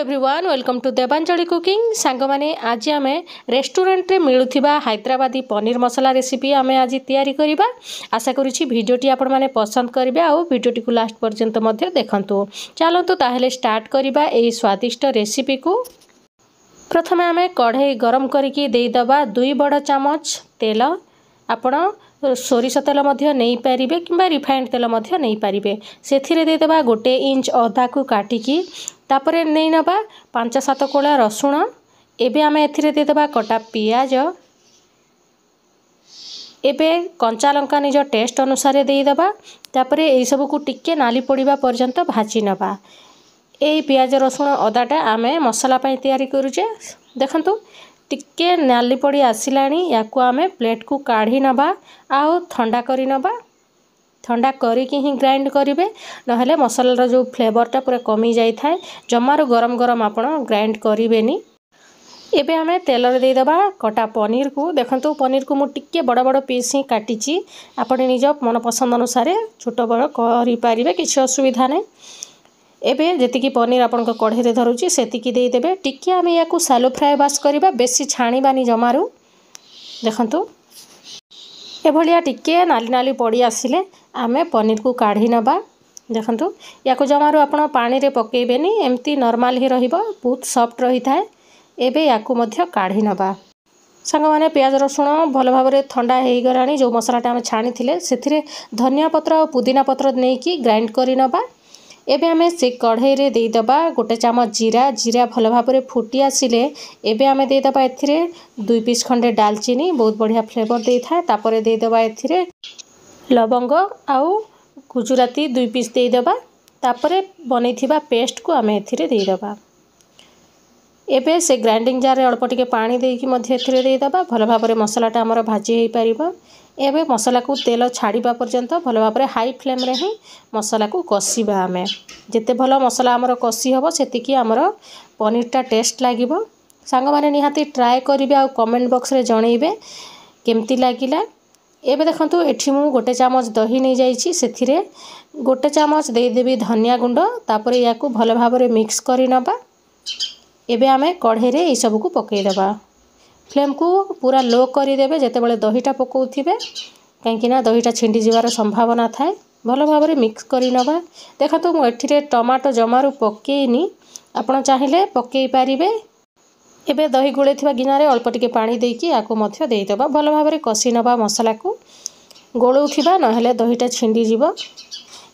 Everyone welcome to Devanjali cooking सांग माने आज आम रेस्टोरेंट रे मिलुथिबा हैदराबादी पनीर मसला रेसिपी आम आज तैयारी करबा। आशा करुछि भिडियोटी आपण माने पसंद करिवे आ भिडियोटी को लास्ट पर्यंत मध्य देखंतु। चलंतु ताहेले स्टार्ट करबा एई स्वादिष्ट रेसिपी को। प्रथमे आम कढ़ई गरम करिकी देई दबा 2 बड़ चामच तेल। आपण सोरिष तेल मध्य नहीं पारिबे किंबा रिफाइंड तेल मध्य नहीं पारिबे। सेथिरे दे देबा 1 इंच अदा को काटिकी तापरे नहीं नबा 5-7 कोला रसुण। एबे आम एथिरे दे देबा कटा पियाज। एबे कंचा लंका निज टेस्ट अनुसार दे देबा। तापरे एई सब को टिके नाली पड़िबा पर्यंत भाजी नबा। एई पियाज रसुण अदाटा आम मसला पई तैयारी करूचे। देखंतु टिके नाली पड़ी आसिलानी याकू आमे प्लेट को काढ़ी नबा आउ ठंडा करी नबा। ठंडा करिकी ही ग्राइंड करिवे नहले मसलार जो फ्लेवरटा पूरा कमी जाई थाए। जमारो गरम गरम आपण ग्राइंड करिवेनी। एबे आमे तेल रे दे दबा कटा पनीर को। देखंतु पनीर को मु टिके बड़ बड़ पीस ही काटिची। आपण निज मन पसंद अनुसार छोट बड़ करि पारिबे, किछि असुविधा नै। एबे जेतिकी पनीर आपण कढ़ई रे धरुची सेतिकी दे देबे। टिके आम याकू सालो फ्राए बास करिबा, बेसी छाणीबानी जमारू। देखंतु एभलिया टिके नाली नाली पड़ी आसिले आमे पनीर को काढ़ी नबा। देखंतु याकू जमारू आपण पानी रे पकेइबेनी, एम्ति नॉर्मल ही रहिबो, बहुत सॉफ्ट रही थाए। एबे याकू मध्य काढ़ी नबा। सांग माने प्याज रसुण भल भाबरे ठंडा हेई गलानी। जो मसलाटा आमे छाणी थिले सेथिरे धनिया पत्र और पुदीना पत्र नेकी ग्राइंड करी नबा। एबे आमे से कढ़ई रे दे दबा 1 चामच जीरा। जीरा भल भाबरे फुटी आसिले एबे आमे दे दबा एथिरे 2 पीस खंडे दालचीनी, बहुत बढ़िया फ्लेवर दे थाए। तापरे दे दबा एथिरे लवंग आउ गुजराती 2 पीस दे दबा। तापरे बनेथिबा पेस्ट को आमे एथिरे दे दबा। एबे से ग्राइंडिंग जार रे अल्प टिके पानी देकी मध्य एथिरे दे दबा। भल भाबरे मसलाटा हमर भाजी हेई परिबो। एबे मसला को तेल छाड़ीबा पर्यंत भल भाबरे हाई फ्लेम रे ही मसला को कसीबा। आमे जेते भल मसला हमर कसी हबो सेतिकी हमर पनीरटा टेस्ट लागिबो। सांग माने निहाती ट्राई करिवे आ कमेंट बॉक्स रे जणैबे केमती लागिला। एबे देखंतु एठी मु 1 चामच दही नै जाईची, सेथिरे 1 चामच दे देबी धनिया गुंड। तापरे याकू भल भाबरे मिक्स करि नबा। एबे आमे कढ़ई रे ए सब को पकेई दबा। फ्लेम को पूरा लो करी देबे जेतेबेले दहीटा पकाउथिबे, काहेकि दहीटा छिंडी जीवार संभावना थाए। भल भाबरे मिक्स करी नबा। देखंतु मु एठिरे टमाटो जमारू पकेइनी, आपण चाहिले पकेई पारिबे। एबे दही गोळेथिबा गिनारे अल्प टिके पानी देकी याकू मध्य देई दबा। भल भाबरे कसी नबा मसला को गोळौथिबा नहले दहीटा छिंडी जीवो।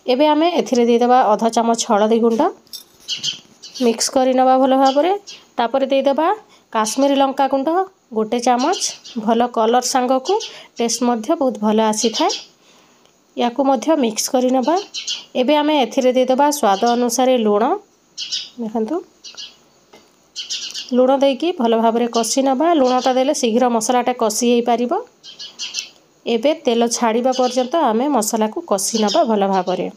एबे आमे एथिरे देई दबा आधा चामच हळदी गुंड, मिक्स करी नबा भल भाबरे। तापरे देई दबा काश्मीरी लंका गुंड 1 चामच। भल कलर सांग को टेस्ट मध्य बहुत भल आसी थाए। याकू मध्य मिक्स करी नबा। एबे आमे एथिरे दे दबा स्वाद अनुसार लूण। देखंतु लूण देकी भल भाबरे कसी नबा। लूणटा देले शीघ्र मसलाटा कसी हेई पारिबो। एबे तेल छाड़ीबा पर्यंत आमे मसला को कसी नबा भल भाबरे।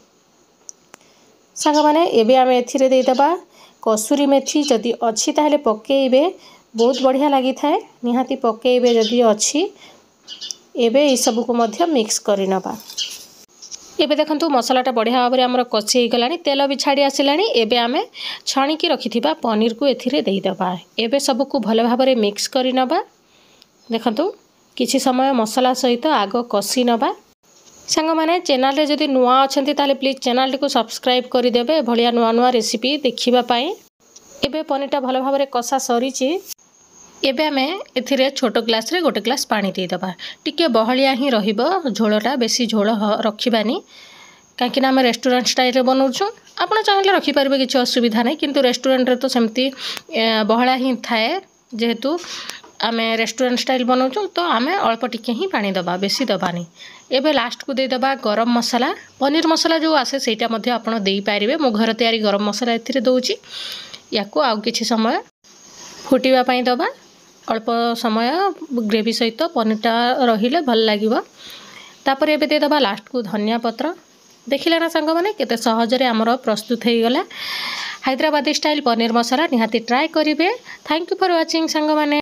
सांग माने एबे आमे एथिरे दे दबा कसूरी मेथी। जदि अछि ताहेले पकेइबे, बहुत बढ़िया लगी थाए। निहाती पकेइबे जदि अछि। एबे ई सब को मध्य मिक्स करि नबा। एबे देखंतु मसलाटा बढ़िया भाबरे हमर कसी हेई गलानी, तेल भी छाड़ी आसिलानी। एबे आमे छाणी की रखिथिबा पनीर को एथिरे देई दबा। एबे सब को भल भाबरे मिक्स करि नबा। देखंतु किछि समय मसला सहित आग कसी नबा। सांग माने चैनल रे जदि नुआ अछंती ताले प्लीज चैनल को सब्सक्राइब करि देबे भलिया नुआ नुआ रेसिपी देखिबा पाई। एबे पनीरटा भल भाबरे कसा सरीची। एबे आमे एथिरे छोटो ग्लास रे 1 ग्लास पानी दे दबा। टिके बहलिया ही रहिबो, झोलटा बेसी झोल रखिबानी, काहेकि ना आमे रेस्टोरेंट स्टाइल रे बनौछु। आपण चाहिले रखि परबे, किछि असुविधा नै। किंतु रेस्टोरेंट रे तो सेमती बहला ही थाए, जेहेतु आमे रेस्टोरेंट स्टाइल बनौछु तो आमे अल्प टिके ही पानी दबा, बेसी दबानी। एबे लास्ट को दे दबा गरम मसला। पनीर मसला जो आसे सेटा मध्य आपण देई पारिबे। मो घर तयारी गरम मसला एथिरे दउची। याकू आउ किछि समय फुटिबा पई दबा। अल्प समय ग्रेवी सहित पनीरटा रहिले भल लागिबो। तापरे एबे दे दबा लास्ट को धनिया पत्र। देखिला ना सांग माने केते सहज रे हमर प्रस्तुत हेई गला हैदराबादी स्टाइल पनीर मसला। निहाती ट्राई करिवे। थैंक यू फॉर वाचिंग सांग माने।